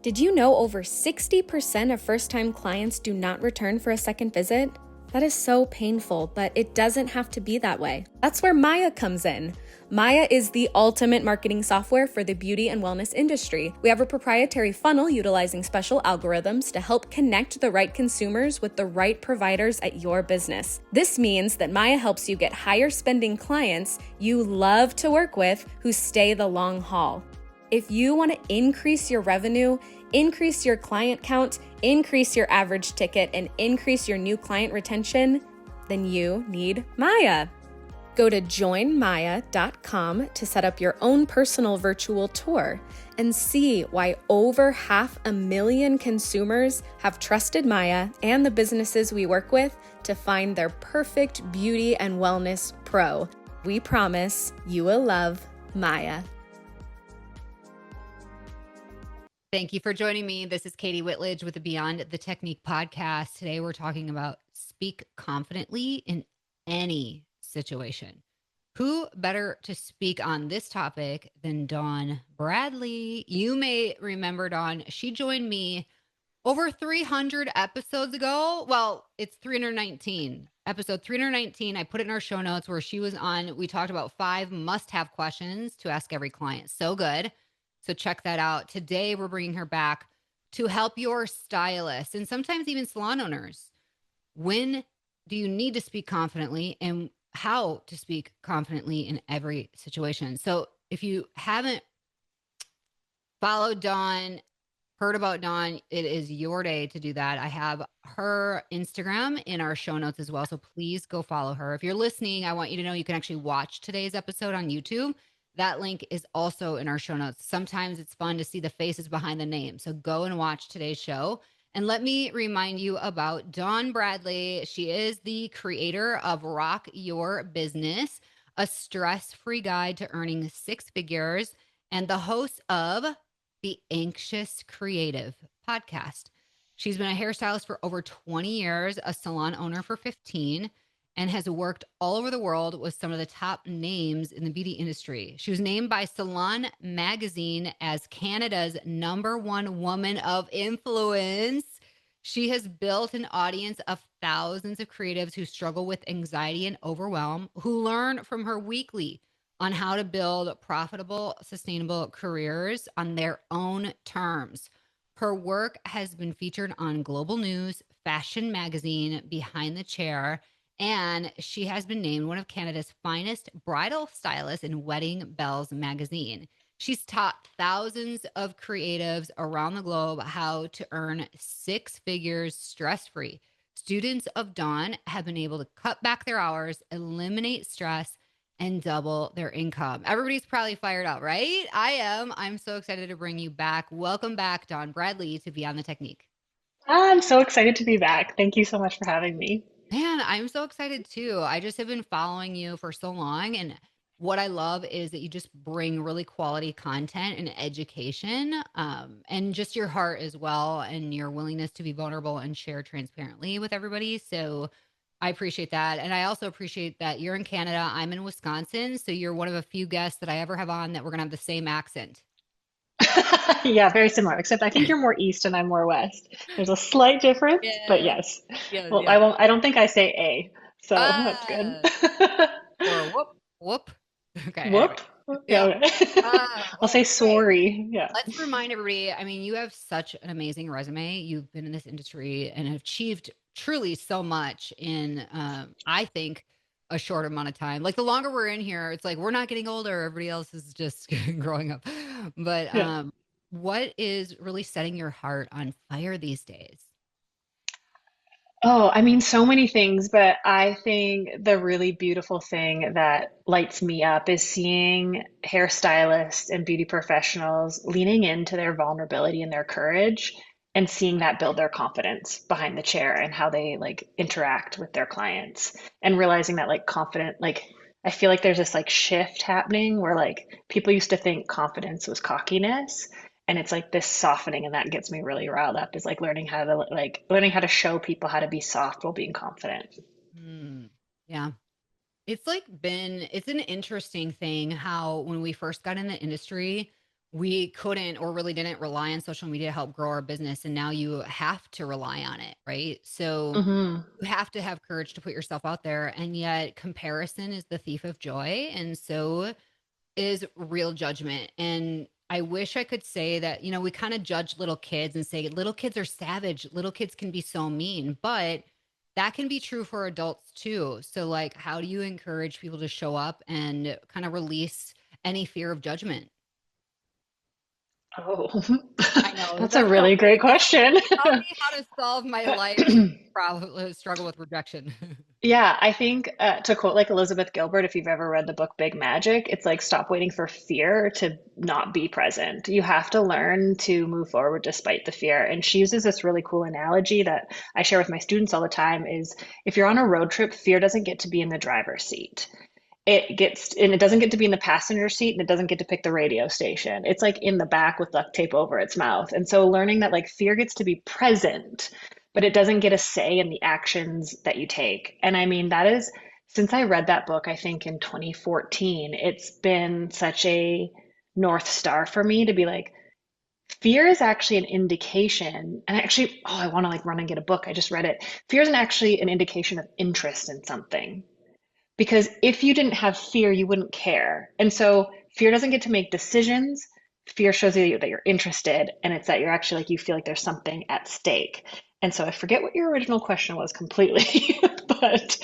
Did you know over 60% of first-time clients do not return for a second visit? That is so painful, but it doesn't have to be that way. That's where Maya comes in. Maya is the ultimate marketing software for the beauty and wellness industry. We have a proprietary funnel utilizing special algorithms to help connect the right consumers with the right providers at your business. This means that Maya helps you get higher spending clients you love to work with who stay the long haul. If you want to increase your revenue, increase your client count, increase your average ticket, and increase your new client retention, then you need Maya. Go to joinmaya.com to set up your own personal virtual tour and see why over 500,000 consumers have trusted Maya and the businesses we work with to find their perfect beauty and wellness pro. We promise you will love Maya. Thank you for joining me. This is Katie Whitledge with the Beyond the Technique podcast. Today we're talking about speak confidently in any situation. Who better to speak on this topic than Dawn Bradley? You may remember Dawn. She joined me over 300 episodes ago. Well, it's 319. Episode 319. I put it in our show notes where she was on. We talked about 5 must-have questions to ask every client. So good. So check that out. Today, we're bringing her back to help your stylists and sometimes even salon owners. When do you need to speak confidently and how to speak confidently in every situation? So if you haven't followed Dawn, heard about Dawn, it is your day to do that. I have her Instagram in our show notes as well. So please go follow her. If you're listening, I want you to know you can actually watch today's episode on YouTube. That link is also in our show notes. Sometimes it's fun to see the faces behind the name. So go and watch today's show. And let me remind you about Dawn Bradley. She is the creator of Rock Your Business, a stress-free guide to earning 6 figures, and the host of the Anxious Creative podcast. She's been a hairstylist for over 20 years, a salon owner for 15, and has worked all over the world with some of the top names in the beauty industry. She was named by Salon Magazine as Canada's #1 woman of influence. She has built an audience of thousands of creatives who struggle with anxiety and overwhelm, who learn from her weekly on how to build profitable, sustainable careers on their own terms. Her work has been featured on Global News, Fashion Magazine, Behind the Chair, and she has been named one of Canada's finest bridal stylists in Wedding Bells magazine. She's taught thousands of creatives around the globe how to earn 6 figures stress-free. Students of Dawn have been able to cut back their hours, eliminate stress, and double their income. Everybody's probably fired up, right? I am. I'm so excited to bring you back. Welcome back, Dawn Bradley, to Beyond the Technique. I'm so excited to be back. Thank you so much for having me. Man, I'm so excited too. I just have been following you for so long. And what I love is that you just bring really quality content and education, and just your heart as well, and your willingness to be vulnerable and share transparently with everybody. So I appreciate that. And I also appreciate that you're in Canada. I'm in Wisconsin. So you're one of a few guests that I ever have on that we're going to have the same accent. Yeah, very similar, except I think you're more east and I'm more west. There's a slight difference, but Yeah. yes. Yeah. Well, Yeah. I don't think I say A, so that's good. Ah, or whoop, whoop. Okay. Anyway. Whoop. Yeah, Yeah. okay. I'll say Okay. sorry. Yeah. Let's remind everybody. I mean, you have such an amazing resume. You've been in this industry and have achieved truly so much in, I think, a short amount of time. Like the longer we're in here, it's like we're not getting older. Everybody else is just growing up. But Yeah. what is really setting your heart on fire these days? Oh, I mean, so many things, but I think the really beautiful thing that lights me up is seeing hairstylists and beauty professionals leaning into their vulnerability and their courage and seeing that build their confidence behind the chair and how they like interact with their clients and realizing that like confident, like I feel like there's this like shift happening where like people used to think confidence was cockiness, and it's like this softening, and that gets me really riled up is like learning how to show people how to be soft while being confident. Hmm. Yeah. It's an interesting thing how when we first got in the industry, we couldn't or really didn't rely on social media to help grow our business. And now you have to rely on it, right? So Hmm. you have to have courage to put yourself out there. And yet comparison is the thief of joy. And so is real judgment. And I wish I could say that, we kind of judge little kids and say little kids are savage. Little kids can be so mean, but that can be true for adults too. So, like, how do you encourage people to show up and kind of release any fear of judgment? Oh, I know that's a that's so really great basic. question. Tell me how to solve my life problem, struggle with rejection. Yeah, I think to quote like Elizabeth Gilbert, if you've ever read the book Big Magic, it's like stop waiting for fear to not be present. You have to learn to move forward despite the fear. And she uses this really cool analogy that I share with my students all the time is if you're on a road trip, fear doesn't get to be in the driver's seat. And it doesn't get to be in the passenger seat and it doesn't get to pick the radio station. It's like in the back with duct tape over its mouth. And so learning that like fear gets to be present, but it doesn't get a say in the actions that you take. And I mean, that is since I read that book, I think in 2014, it's been such a North Star for me to be like, fear is actually an indication. And actually, oh, I want to like run and get a book. I just read it. Fear is actually an indication of interest in something. Because if you didn't have fear, you wouldn't care. And so fear doesn't get to make decisions. Fear shows you that you're interested, and it's that you're actually like you feel like there's something at stake. And so I forget what your original question was completely, but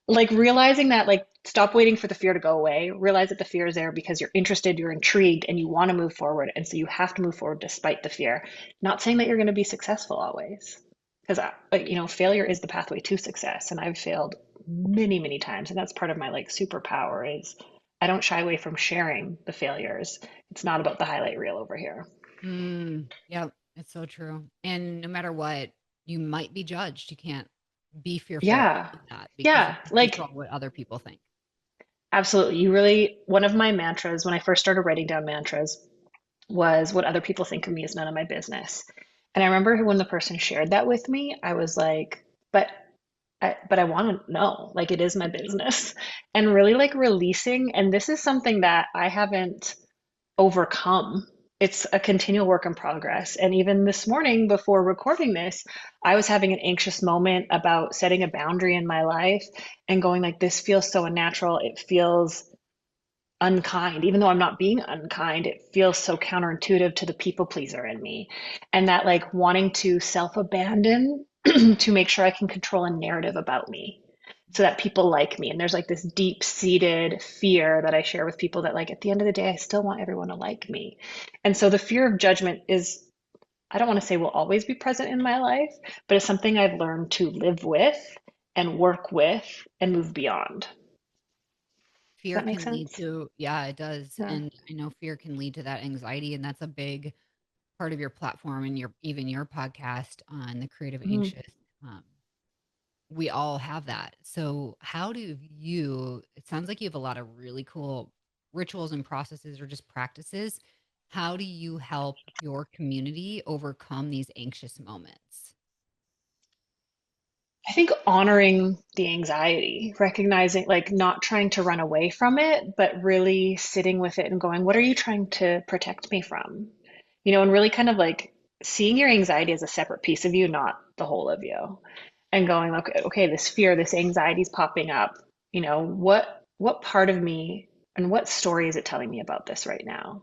like realizing that, like, stop waiting for the fear to go away. Realize that the fear is there because you're interested, you're intrigued, and you want to move forward. And so you have to move forward despite the fear. Not saying that you're going to be successful always, because failure is the pathway to success, and I've failed many, many times, and that's part of my like superpower is I don't shy away from sharing the failures. It's not about the highlight reel over here. Yeah, it's so true. And no matter what, you might be judged. You can't be fearful Yeah. of that because you Yeah, can't like control what other people think. absolutely. You really, one of my mantras when I first started writing down mantras was what other people think of me is none of my business. And I remember when the person shared that with me, I was like, but I want to know, like it is my business. And really like releasing, and this is something that I haven't overcome. It's a continual work in progress. And even this morning before recording this, I was having an anxious moment about setting a boundary in my life and going like, this feels so unnatural. It feels unkind. Even though I'm not being unkind, it feels so counterintuitive to the people pleaser in me. And that like wanting to self-abandon to make sure I can control a narrative about me so that people like me. And there's like this deep seated fear that I share with people that like at the end of the day, I still want everyone to like me. And so the fear of judgment is, I don't want to say will always be present in my life, but it's something I've learned to live with and work with and move beyond. Does Fear that make can lead sense? to, yeah, it does. Yeah. And I know fear can lead to that anxiety. And that's a big part of your platform and even your podcast on the creative Mhm. anxious. Um, we all have that. So, how do it sounds like you have a lot of really cool rituals and processes or just practices. How do you help your community overcome these anxious moments? I think honoring the anxiety, recognizing, like, not trying to run away from it, but really sitting with it and going, what are you trying to protect me from? And really kind of like seeing your anxiety as a separate piece of you, not the whole of you, and going, okay, this fear, this anxiety is popping up. What part of me and what story is it telling me about this right now?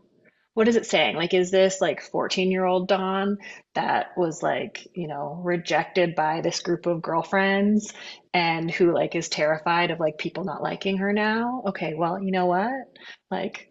What is it saying? Like, is this like 14-year-old Dawn that was like, rejected by this group of girlfriends and who like is terrified of like people not liking her now? Okay, well, you know what? Like,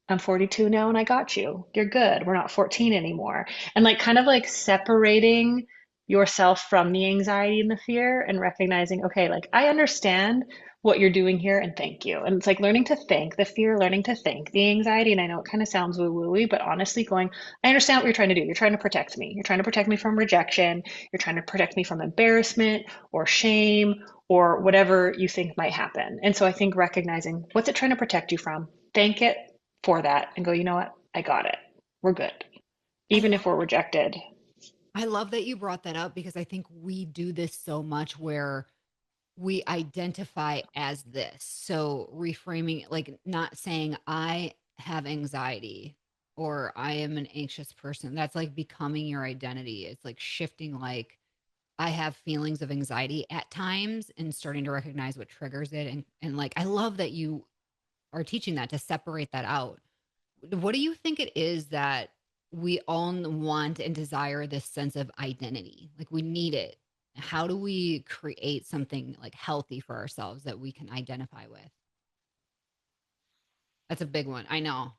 I'm 42 now and I got you. You're good. We're not 14 anymore. And like kind of like separating yourself from the anxiety and the fear and recognizing, okay, like I understand what you're doing here and thank you. And it's like learning to thank the fear, learning to thank the anxiety. And I know it kind of sounds woo-woo-y, but honestly going, I understand what you're trying to do. You're trying to protect me. You're trying to protect me from rejection. You're trying to protect me from embarrassment or shame or whatever you think might happen. And so I think recognizing what's it trying to protect you from? Thank it for that and go, you know what? I got it. We're good. I Even love if we're rejected. I love that you brought that up because I think we do this so much where we identify as this. So reframing, like not saying I have anxiety. or I am an anxious person. That's like becoming your identity. It's like shifting, like I have feelings of anxiety at times and starting to recognize what triggers it. And like, I love that you are teaching that to separate that out. What do you think it is that we all want and desire this sense of identity? Like we need it. How do we create something like healthy for ourselves that we can identify with? That's a big one. I know.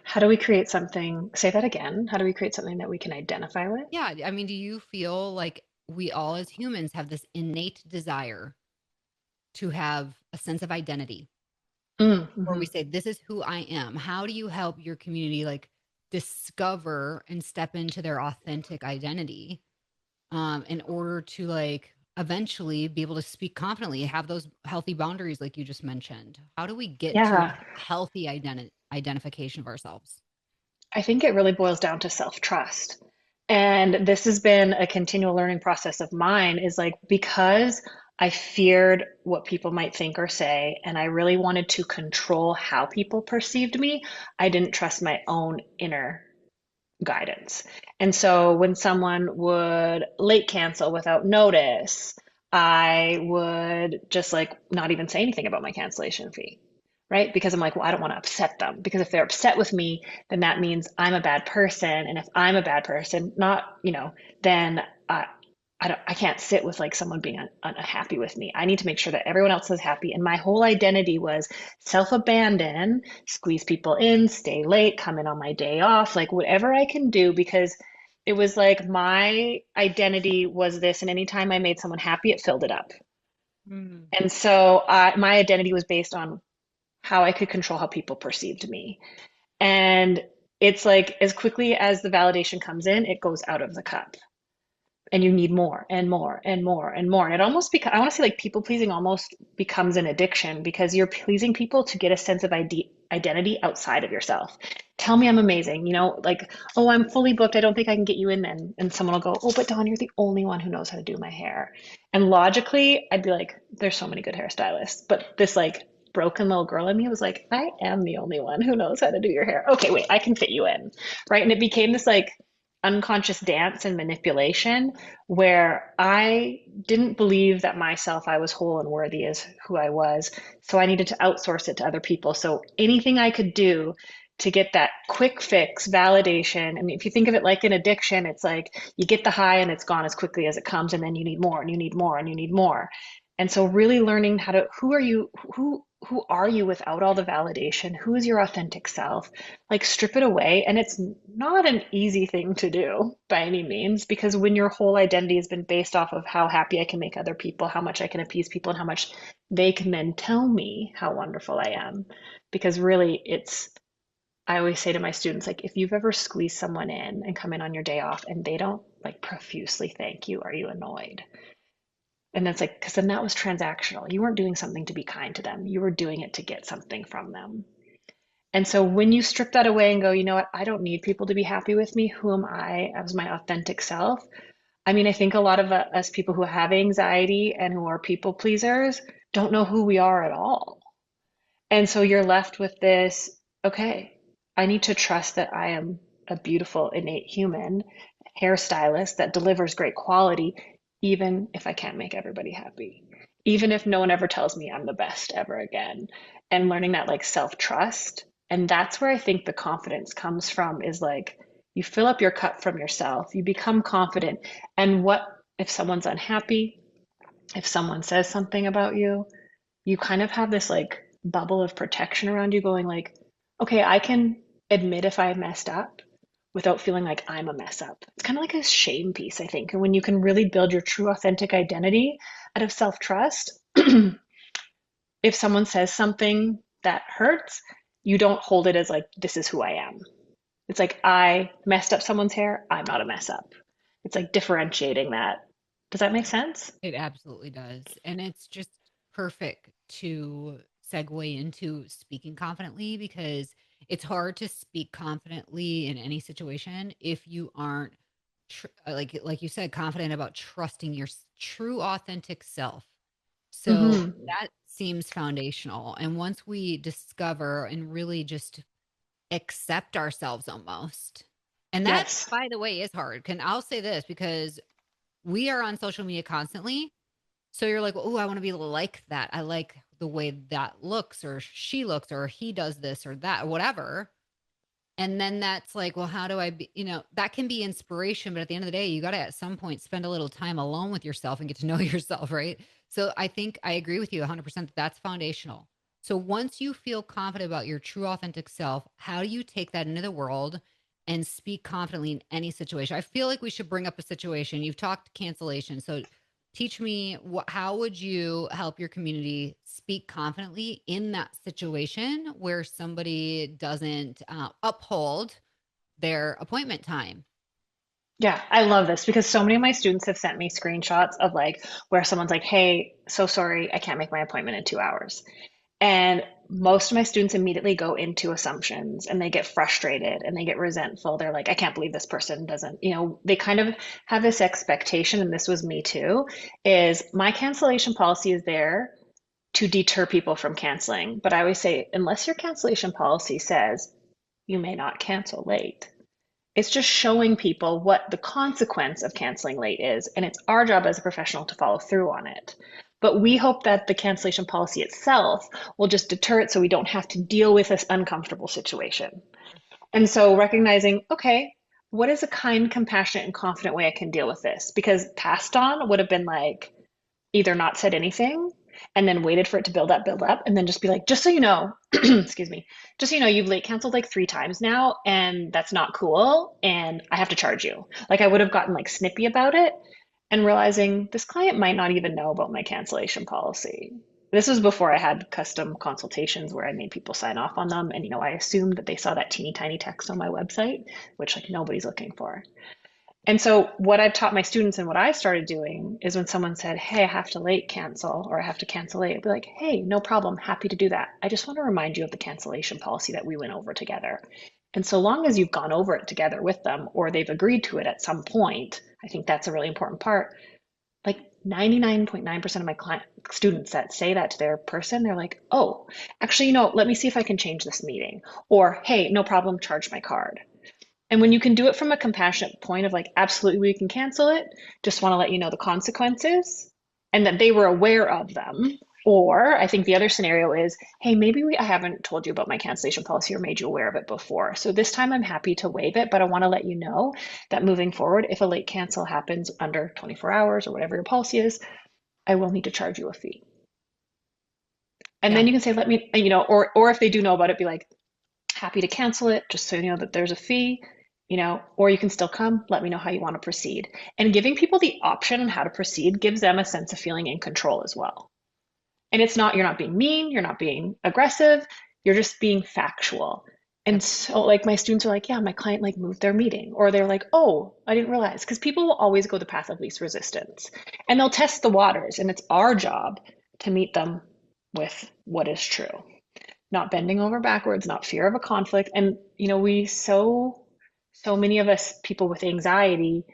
How do we create something? Say that again. How do we create something that we can identify with? Yeah. I mean, do you feel like we all as humans have this innate desire to have a sense of identity where we Mm-hmm. say, this is who I am? How do you help your community like discover and step into their authentic identity in order to like eventually be able to speak confidently, have those healthy boundaries like you just mentioned? How do we get to Yeah, a healthy identification of ourselves? I think it really boils down to self-trust. And this has been a continual learning process of mine, is like because I feared what people might think or say, and I really wanted to control how people perceived me, I didn't trust my own inner guidance. And so when someone would late cancel without notice, I would just like not even say anything about my cancellation fee, right? Because I'm like, well, I don't want to upset them. Because if they're upset with me, then that means I'm a bad person. And if I'm a bad person, not, then I can't sit with like someone being unhappy with me. I need to make sure that everyone else is happy. And my whole identity was self-abandon, squeeze people in, stay late, come in on my day off, like whatever I can do, because it was like my identity was this. And anytime I made someone happy, it filled it up. Mm. And so my identity was based on how I could control how people perceived me. And it's like as quickly as the validation comes in, it goes out of the cup and you need more and more and more and more. And it almost becomes, I want to say like people pleasing almost becomes an addiction because you're pleasing people to get a sense of identity outside of yourself. Tell me I'm amazing, like, oh, I'm fully booked. I don't think I can get you in then. And someone will go, oh, but Dawn, you're the only one who knows how to do my hair. And logically, I'd be like, there's so many good hairstylists. But this like broken little girl in me was like, I am the only one who knows how to do your hair. Okay, wait, I can fit you in. Right. And it became this like unconscious dance and manipulation where I didn't believe that myself, I was whole and worthy as who I was. So I needed to outsource it to other people. So anything I could do to get that quick fix validation. I mean, if you think of it like an addiction, it's like you get the high and it's gone as quickly as it comes, and then you need more and you need more and you need more. And so really learning how to, who are you without all the validation? Who is your authentic self? Like strip it away. And it's not an easy thing to do by any means, because when your whole identity has been based off of how happy I can make other people, how much I can appease people, and how much they can then tell me how wonderful I am. Because really, I always say to my students, like, if you've ever squeezed someone in and come in on your day off and they don't like profusely thank you, are you annoyed? And it's like, because then that was transactional. You weren't doing something to be kind to them, you were doing it to get something from them. And so when you strip that away and go, you know what, I don't need people to be happy with me. Who am I as my authentic self? I mean, I think a lot of us people who have anxiety and who are people pleasers don't know who we are at all. And so you're left with this, okay, I need to trust that I am a beautiful, innate human hairstylist that delivers great quality, even if I can't make everybody happy, even if no one ever tells me I'm the best ever again. And learning that like self-trust. And that's where I think the confidence comes from, is like you fill up your cup from yourself, you become confident. And what if someone's unhappy? If someone says something about you, you kind of have this like bubble of protection around you going like, okay, I can admit if I messed up without feeling like I'm a mess up. It's kind of like a shame piece, I think. And when you can really build your true authentic identity out of self-trust, if someone says something that hurts, you don't hold it as like, this is who I am. It's like, I messed up someone's hair, I'm not a mess up. It's like differentiating that. Does that make sense? It absolutely does. And it's just perfect to segue into speaking confidently because it's hard to speak confidently in any situation if you aren't like you said, confident about trusting your true authentic self. So Mm-hmm. that seems foundational. And once we discover and really just accept ourselves almost. And that, Yes. by the way, is hard. I'll say this because we are on social media constantly. So you're like, oh, I want to be like that. I like the way that looks, or she looks, or he does this or that, or whatever. And then that's like, well, how do I be, that can be inspiration. But at the end of the day, you got to at some point spend a little time alone with yourself and get to know yourself. Right. So I think I agree with you 100% that that's foundational. So once you feel confident about your true authentic self, how do you take that into the world and speak confidently in any situation? I feel like we should bring up a situation. You've talked cancellation. So teach me, how would you help your community speak confidently in that situation where somebody doesn't uphold their appointment time? Yeah, I love this because so many of my students have sent me screenshots of like where someone's like, "Hey, so sorry, I can't make my appointment in 2 hours." And most of my students immediately go into assumptions and they get frustrated and they get resentful. They're like, I can't believe this person doesn't, they kind of have this expectation, and this was me too, is my cancellation policy is there to deter people from canceling. But I always say, unless your cancellation policy says you may not cancel late, it's just showing people what the consequence of canceling late is. And it's our job as a professional to follow through on it. But we hope that the cancellation policy itself will just deter it so we don't have to deal with this uncomfortable situation. And so recognizing, okay, what is a kind, compassionate, and confident way I can deal with this? Because passed on would have been like either not said anything and then waited for it to build up, and then just be like, just so you know, excuse me, just so you know, you've late canceled like 3 times now, and that's not cool, and I have to charge you. Like I would have gotten like snippy about it, and realizing this client might not even know about my cancellation policy. This was before I had custom consultations where I made people sign off on them, and I assumed that they saw that teeny tiny text on my website, which like nobody's looking for. And so, what I've taught my students and what I started doing is when someone said, "Hey, I have to late cancel," or "I have to cancel late," I'd be like, "Hey, no problem. Happy to do that. I just want to remind you of the cancellation policy that we went over together." And so long as you've gone over it together with them or they've agreed to it at some point, I think that's a really important part. Like 99.9% of my client students that say that to their person, they're like, "Oh, actually, let me see if I can change this meeting." Or, "Hey, no problem, charge my card." And when you can do it from a compassionate point of like, absolutely, we can cancel it, just want to let you know the consequences and that they were aware of them. Or I think the other scenario is, hey, maybe I haven't told you about my cancellation policy or made you aware of it before. So this time I'm happy to waive it, but I want to let you know that moving forward, if a late cancel happens under 24 hours or whatever your policy is, I will need to charge you a fee. And Yeah. then you can say, let me, or if they do know about it, be like, happy to cancel it, just so you know that there's a fee, or you can still come, let me know how you want to proceed. And giving people the option on how to proceed gives them a sense of feeling in control as well. And you're not being mean, you're not being aggressive, you're just being factual. And Yep. so like my students are like, yeah, my client like moved their meeting, or they're like, oh, I didn't realize, because people will always go the path of least resistance and they'll test the waters, and it's our job to meet them with what is true, not bending over backwards, not fear of a conflict. And we so many of us people with anxiety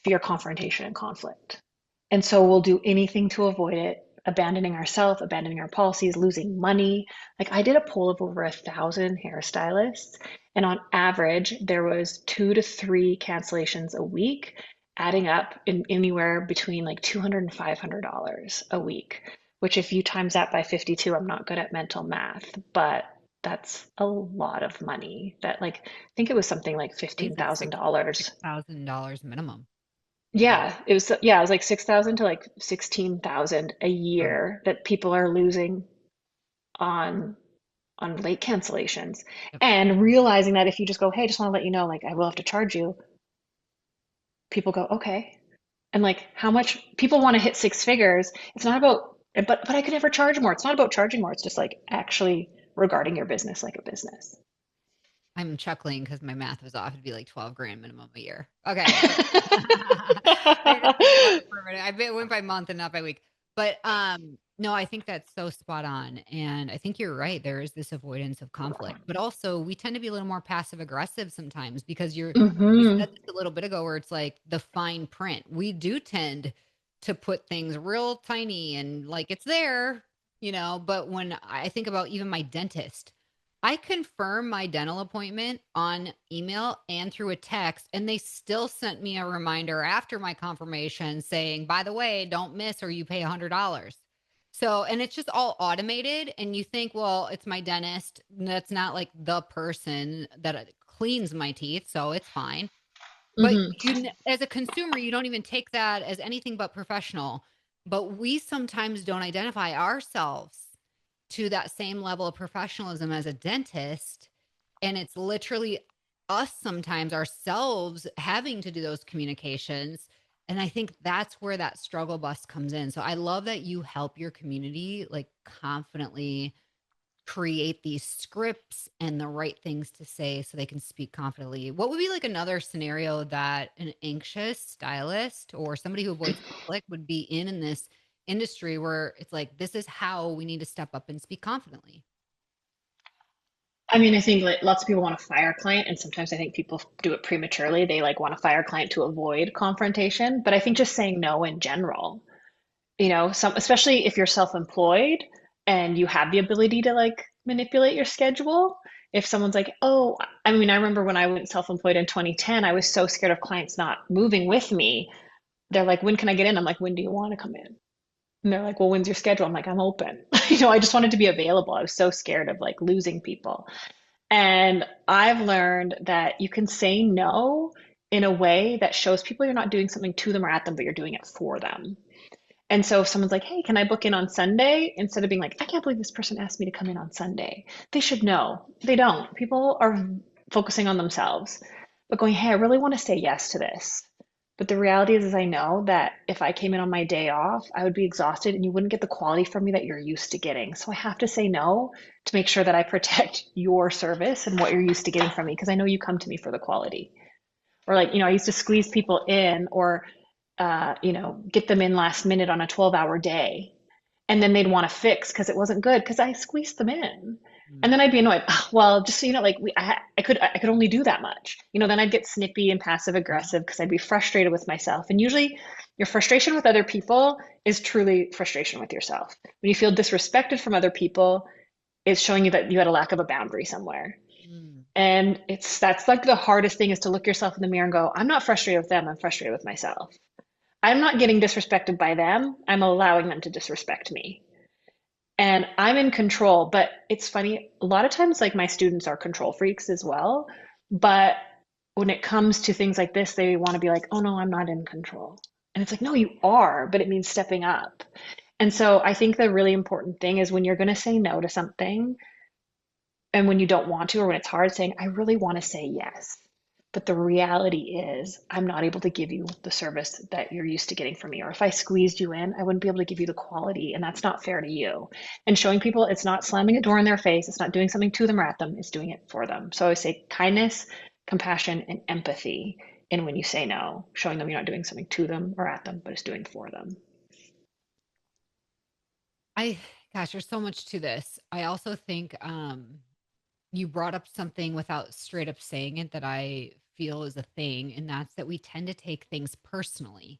fear confrontation and conflict. And so we'll do anything to avoid it, abandoning ourselves, abandoning our policies, losing money. Like I did a poll of over 1,000 hairstylists, and on average, there was 2 to 3 cancellations a week, adding up in anywhere between like $200 and $500 a week. Which, if you times that by 52, I'm not good at mental math, but that's a lot of money. That like I think it was something like I think it's like $15,000. $6,000 minimum. Yeah. Yeah, it was like 6,000 to like 16,000 a Right. year that people are losing on late cancellations. Yep. And realizing that if you just go, hey, just want to let you know, like I will have to charge you, people go, okay. And like how much people want to hit 6 figures. It's not about, but I could never charge more. It's not about charging more. It's just like actually regarding your business like a business. I'm chuckling because my math was off. It'd be like 12 grand minimum a year. Okay. I just think about it for a minute. It went by month and not by week. But no, I think that's so spot on. And I think you're right. There is this avoidance of conflict. But also we tend to be a little more passive aggressive sometimes because you Hmm. said this a little bit ago where it's like the fine print. We do tend to put things real tiny and like it's there, but when I think about even my dentist, I confirm my dental appointment on email and through a text, and they still sent me a reminder after my confirmation saying, by the way, don't miss or you pay $100. So, and it's just all automated. And you think, well, it's my dentist. That's not like the person that cleans my teeth. So it's fine. But Hmm. as a consumer, you don't even take that as anything but professional. But we sometimes don't identify ourselves to that same level of professionalism as a dentist. And it's literally us sometimes ourselves having to do those communications. And I think that's where that struggle bus comes in. So I love that you help your community like confidently create these scripts and the right things to say so they can speak confidently. What would be like another scenario that an anxious stylist or somebody who avoids conflict would be in this industry where it's like, this is how we need to step up and speak confidently? I mean, I think like lots of people want to fire a client, and sometimes I think people do it prematurely. They like want to fire a client to avoid confrontation. But I think just saying no in general, some especially if you're self-employed and you have the ability to like manipulate your schedule. If someone's like, oh, I mean, I remember when I went self-employed in 2010, I was so scared of clients not moving with me. They're like, when can I get in? I'm like, when do you want to come in? And they're like, well, when's your schedule? I'm like, I'm open. I just wanted to be available. I was so scared of like losing people. And I've learned that you can say no in a way that shows people you're not doing something to them or at them, but you're doing it for them. And so if someone's like, hey, can I book in on Sunday? Instead of being like, I can't believe this person asked me to come in on Sunday. They should know. They don't. People are focusing on themselves, but going, hey, I really want to say yes to this. But the reality is I know that if I came in on my day off, I would be exhausted and you wouldn't get the quality from me that you're used to getting. So I have to say no to make sure that I protect your service and what you're used to getting from me because I know you come to me for the quality. Or like, I used to squeeze people in or get them in last minute on a 12-hour day. And then they'd want to fix because it wasn't good because I squeezed them in. And then I'd be annoyed. "Ah, well, just so you know, like I could only do that much. Then I'd get snippy and passive aggressive because I'd be frustrated with myself. And usually, your frustration with other people is truly frustration with yourself. When you feel disrespected from other people, it's showing you that you had a lack of a boundary somewhere. Mm. And that's like the hardest thing is to look yourself in the mirror and go, I'm not frustrated with them. I'm frustrated with myself. I'm not getting disrespected by them. I'm allowing them to disrespect me. And I'm in control, but it's funny. A lot of times, like my students are control freaks as well. But when it comes to things like this, they want to be like, oh no, I'm not in control. And it's like, no, you are, but it means stepping up. And so I think the really important thing is when you're going to say no to something and when you don't want to, or when it's hard, saying, I really want to say yes. But the reality is, I'm not able to give you the service that you're used to getting from me. Or if I squeezed you in, I wouldn't be able to give you the quality, and that's not fair to you. And showing people it's not slamming a door in their face, it's not doing something to them or at them, it's doing it for them. So I always say kindness, compassion, and empathy. And when you say no, showing them you're not doing something to them or at them, but it's doing for them. I, gosh, there's so much to this. I also think you brought up something without straight up saying it that I feel is a thing, and that's that we tend to take things personally.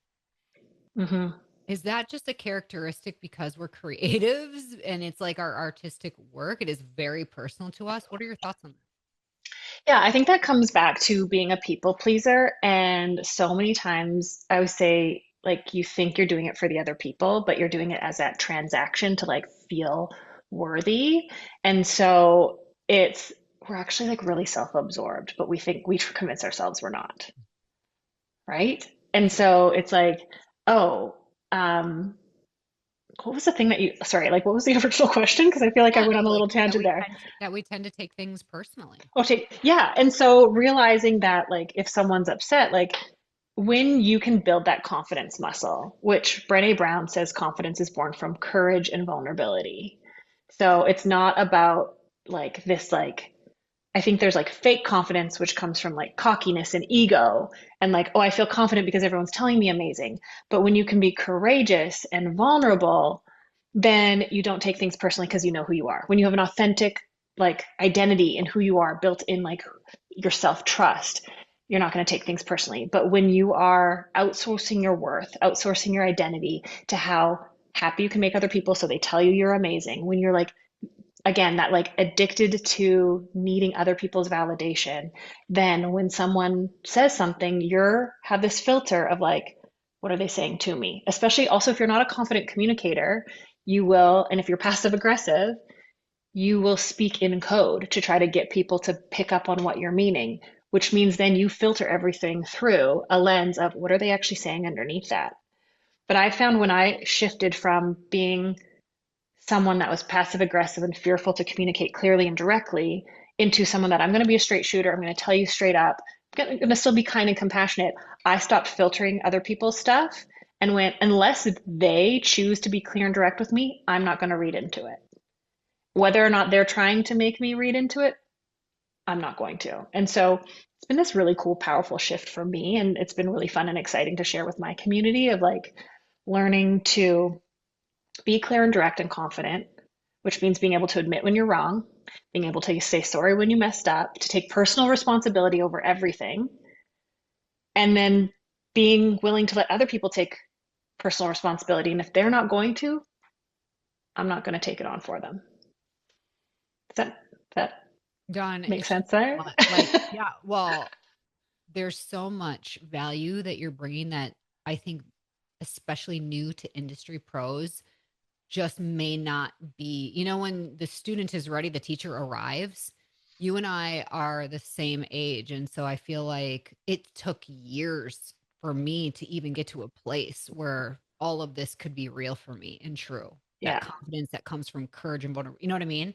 Hmm. Is that just a characteristic because we're creatives and it's like our artistic work? It is very personal to us. What are your thoughts on that? Yeah, I think that comes back to being a people pleaser. And so many times I would say, like, you think you're doing it for the other people, but you're doing it as that transaction to like feel worthy. And so we're actually like really self-absorbed, but we think we convince ourselves we're not, right? And so it's like, oh, um, what was the thing sorry, like, what was the original question? Because I feel like I Yeah, went on a like little tangent there. that we tend to take things personally. Okay, yeah. And so realizing that, like, if someone's upset, like, when you can build that confidence muscle, which Brené Brown says confidence is born from courage and vulnerability. So it's not about like this, like, I think there's like fake confidence, which comes from like cockiness and ego and like, oh, I feel confident because everyone's telling me amazing. But when you can be courageous and vulnerable, then you don't take things personally because you know who you are. When you have an authentic like identity in who you are built in like your self-trust, you're not going to take things personally. But when you are outsourcing your worth, outsourcing your identity to how happy you can make other people so they tell you you're amazing, when you're like again, that like addicted to needing other people's validation, then when someone says something, you're have this filter of like, what are they saying to me? Especially also if you're not a confident communicator, you will, and if you're passive aggressive, you will speak in code to try to get people to pick up on what you're meaning, which means then you filter everything through a lens of what are they actually saying underneath that. But I found when I shifted from being someone that was passive aggressive and fearful to communicate clearly and directly into someone that I'm going to be a straight shooter, I'm going to tell you straight up, I'm going to still be kind and compassionate. I stopped filtering other people's stuff and went, unless they choose to be clear and direct with me, I'm not going to read into it. Whether or not they're trying to make me read into it, I'm not going to. And so it's been this really cool, powerful shift for me. And it's been really fun and exciting to share with my community of like learning to be clear and direct and confident, which means being able to admit when you're wrong, being able to say sorry when you messed up, to take personal responsibility over everything, and then being willing to let other people take personal responsibility. And if they're not going to, I'm not going to take it on for them. Does that Dawn, make it's just sense there? like, yeah, well, there's so much value that you're bringing that I think, especially new to industry pros, just may not be. When the student is ready, the teacher arrives. You and I are the same age. And so I feel like it took years for me to even get to a place where all of this could be real for me and true. That Yeah. confidence that comes from courage and vulnerability. You know what I mean?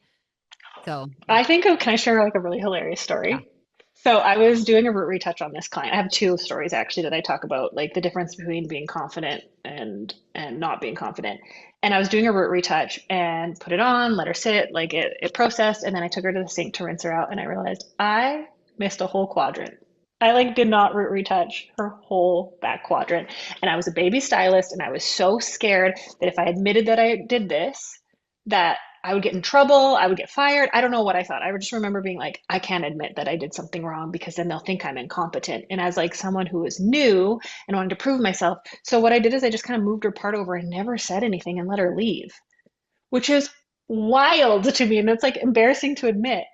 So, I think of, can I share like a really hilarious yeah. story? So I was doing a root retouch on this client. I have two stories actually that I talk about, like the difference between being confident and not being confident. And I was doing a root retouch and put it on, let her sit, like it processed, and then I took her to the sink to rinse her out, and I realized I missed a whole quadrant. I like did not root retouch her whole back quadrant. And I was a baby stylist, and I was so scared that if I admitted that I did this, that I would get in trouble, I would get fired. I don't know what I thought. I just remember being like, I can't admit that I did something wrong because then they'll think I'm incompetent. And as like someone who was new and wanted to prove myself, so what I did is I just kind of moved her part over and never said anything and let her leave, which is wild to me. And it's like embarrassing to admit.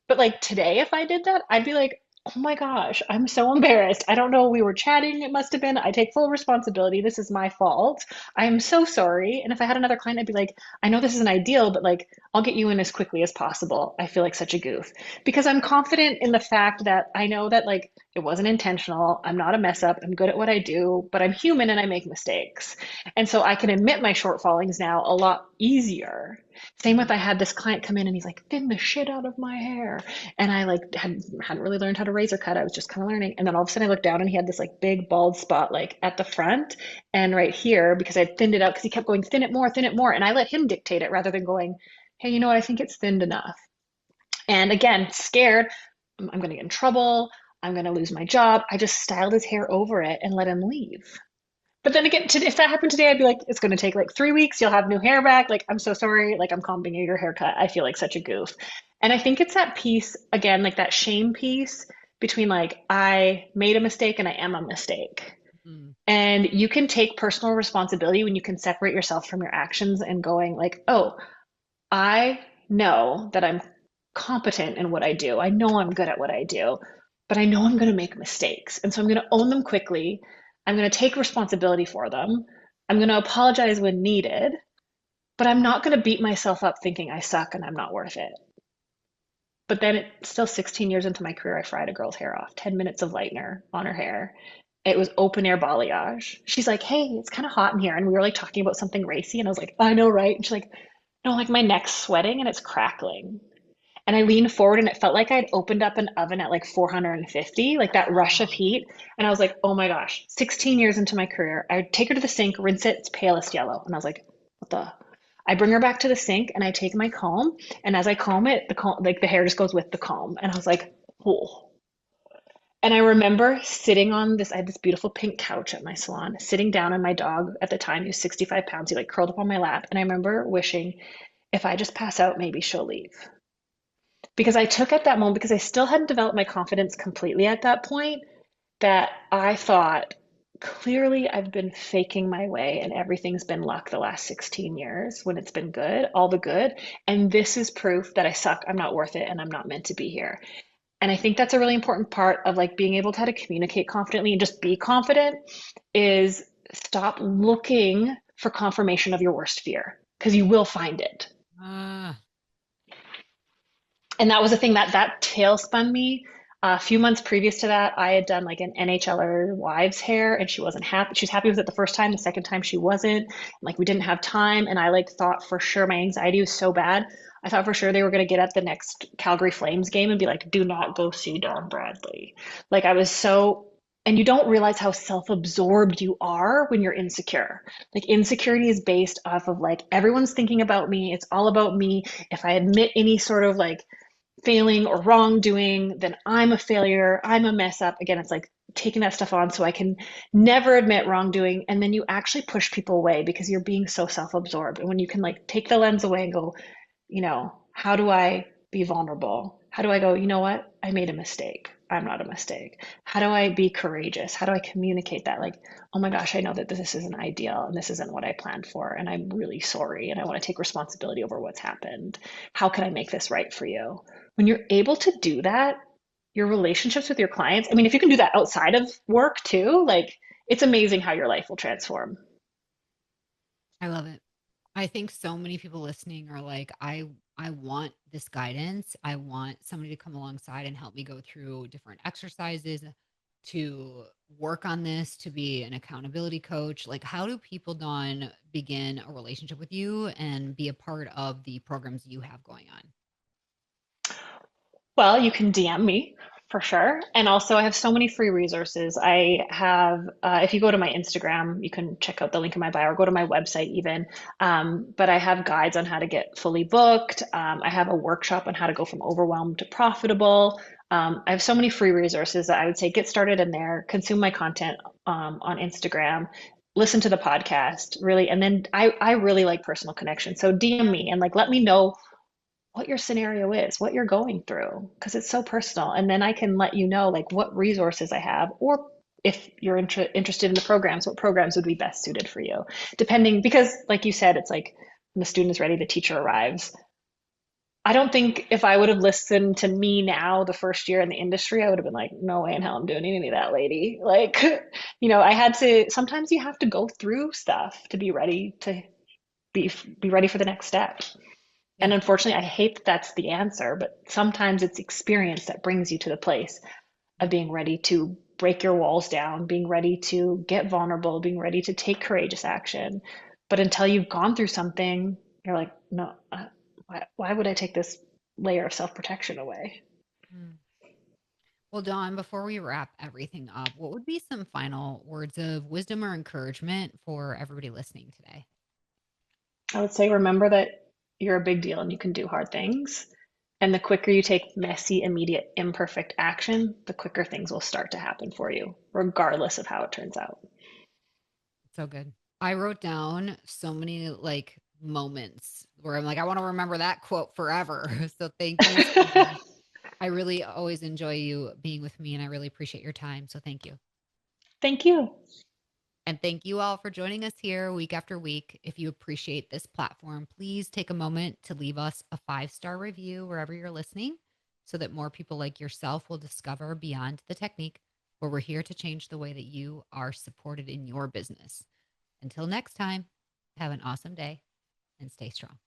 But like today, if I did that, I'd be like, oh my gosh, I'm so embarrassed. I don't know. We were chatting, it must have been. I take full responsibility. This is my fault. I am so sorry. And if I had another client, I'd be like, I know this isn't ideal, but like, I'll get you in as quickly as possible. I feel like such a goof because I'm confident in the fact that I know that like it wasn't intentional. I'm not a mess up. I'm good at what I do, but I'm human and I make mistakes. And so I can admit my shortfallings now a lot easier. Same with I had this client come in and he's like, thin the shit out of my hair. And I like hadn't really learned how to razor cut. I was just kind of learning. And then all of a sudden I looked down and he had this like big bald spot like at the front and right here because I thinned it out because he kept going thin it more, thin it more. And I let him dictate it rather than going, hey, you know what? I think it's thinned enough. And again, scared, I'm going to get in trouble. I'm going to lose my job. I just styled his hair over it and let him leave. But then again, if that happened today, I'd be like, it's going to take like 3 weeks. You'll have new hair back. Like, I'm so sorry. Like, I'm comping your haircut. I feel like such a goof. And I think it's that piece, again, like that shame piece between like, I made a mistake and I am a mistake. Mm. And you can take personal responsibility when you can separate yourself from your actions and going like, oh, I know that I'm competent in what I do. I know I'm good at what I do, but I know I'm going to make mistakes. And so I'm going to own them quickly. I'm going to take responsibility for them. I'm going to apologize when needed, but I'm not going to beat myself up thinking I suck and I'm not worth it. But then it's still 16 years into my career, I fried a girl's hair off, 10 minutes of lightener on her hair. It was open air balayage. She's like, hey, it's kind of hot in here. And we were like talking about something racy. And I was like, I know, right? And she's like, no, like my neck's sweating and it's crackling. And I leaned forward and it felt like I'd opened up an oven at like 450, like that rush of heat. And I was like, oh my gosh, 16 years into my career, I would take her to the sink, rinse it, it's palest yellow. And I was like, what the? I bring her back to the sink and I take my comb. And as I comb it, the comb, like the hair just goes with the comb. And I was like, oh. And I remember sitting on this, I had this beautiful pink couch at my salon, sitting down, and my dog at the time, he was 65 pounds, he like curled up on my lap. And I remember wishing, if I just pass out, maybe she'll leave. Because I took at that moment, because I still hadn't developed my confidence completely at that point, that I thought clearly I've been faking my way and everything's been luck the last 16 years when it's been good, all the good. And this is proof that I suck, I'm not worth it, and I'm not meant to be here. And I think that's a really important part of like being able to how to communicate confidently and just be confident is stop looking for confirmation of your worst fear because you will find it. Ah, And that was the thing that tail spun me. A few months previous to that, I had done like an NHLer wives hair, and she wasn't happy. She was happy with it the first time. The second time, she wasn't. Like we didn't have time, and I like thought for sure my anxiety was so bad. I thought for sure they were going to get at the next Calgary Flames game and be like, "Do not go see Don Bradley." Like I was so, and you don't realize how self-absorbed you are when you're insecure. Like insecurity is based off of like everyone's thinking about me. It's all about me. If I admit any sort of like failing or wrongdoing, then I'm a failure. I'm a mess up. Again, it's like taking that stuff on so I can never admit wrongdoing. And then you actually push people away because you're being so self absorbed. And when you can like take the lens away and go, how do I be vulnerable? How do I go, you know what? I made a mistake. I'm not a mistake. How do I be courageous? How do I communicate that? Like, oh my gosh, I know that this isn't ideal and this isn't what I planned for. And I'm really sorry. And I want to take responsibility over what's happened. How can I make this right for you? When you're able to do that, your relationships with your clients, I mean, if you can do that outside of work too, like it's amazing how your life will transform. I love it. I think so many people listening are like, I want this guidance. I want somebody to come alongside and help me go through different exercises to work on this, to be an accountability coach. Like, how do people, Dawn, begin a relationship with you and be a part of the programs you have going on? Well, you can DM me for sure. And also, I have so many free resources. I have, if you go to my Instagram, you can check out the link in my bio or go to my website even. But I have guides on how to get fully booked. I have a workshop on how to go from overwhelmed to profitable. I have so many free resources that I would say get started in there, consume my content on Instagram. Listen to the podcast, really. And then I really like personal connection. So DM me and like let me know what your scenario is, what you're going through, because it's so personal. And then I can let you know like what resources I have, or if you're interested in the programs, what programs would be best suited for you, depending, because like you said, it's like when the student is ready, the teacher arrives. I don't think if I would have listened to me now the first year in the industry, I would have been like, no way in hell I'm doing any of that, lady. Like, I had to, sometimes you have to go through stuff to be ready to be ready for the next step. And Yeah. unfortunately, I hate that that's the answer, but sometimes it's experience that brings you to the place of Yep. being ready to break your walls down, being ready to get vulnerable, being ready to take courageous action. But until you've gone through something, you're like, no, why would I take this layer of self protection away? Mm. Well, Dawn, before we wrap everything up, what would be some final words of wisdom or encouragement for everybody listening today? I would say remember that you're a big deal and you can do hard things. And the quicker you take messy, immediate, imperfect action, the quicker things will start to happen for you, regardless of how it turns out. So good. I wrote down so many like moments where I'm like, I want to remember that quote forever. So thank you so much. I really always enjoy you being with me and I really appreciate your time. So thank you. Thank you. And thank you all for joining us here week after week. If you appreciate this platform, please take a moment to leave us a 5-star review wherever you're listening so that more people like yourself will discover Beyond the Technique, where we're here to change the way that you are supported in your business. Until next time, have an awesome day and stay strong.